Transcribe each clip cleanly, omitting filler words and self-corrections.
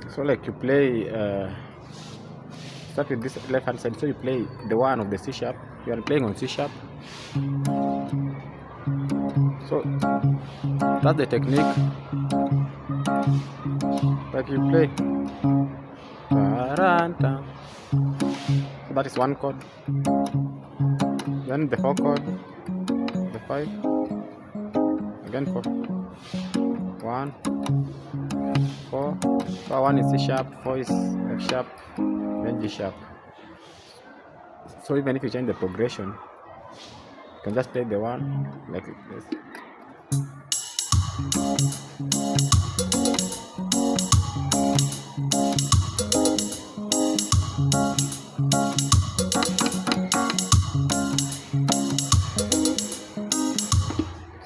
So like you play, start with this left hand side. So you play the one of the C sharp. You are playing on C sharp. So that's the technique. Like you play. So that is one chord. Then the 4 chord, the 5, again 4. 1, 4. So 1 is C sharp, 4 is F sharp, then G sharp. So even if you change the progression, you can just play the one like this.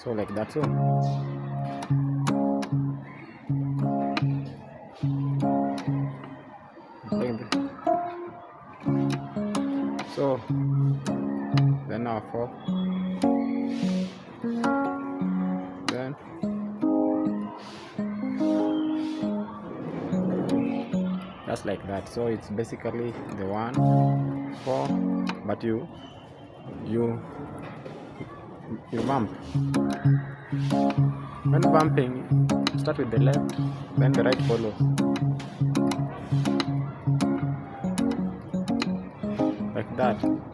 So like that. So then now 4, then just like that. So it's basically the 1, 4, but you bump. When bumping, start with the left, then the right follows. Like that.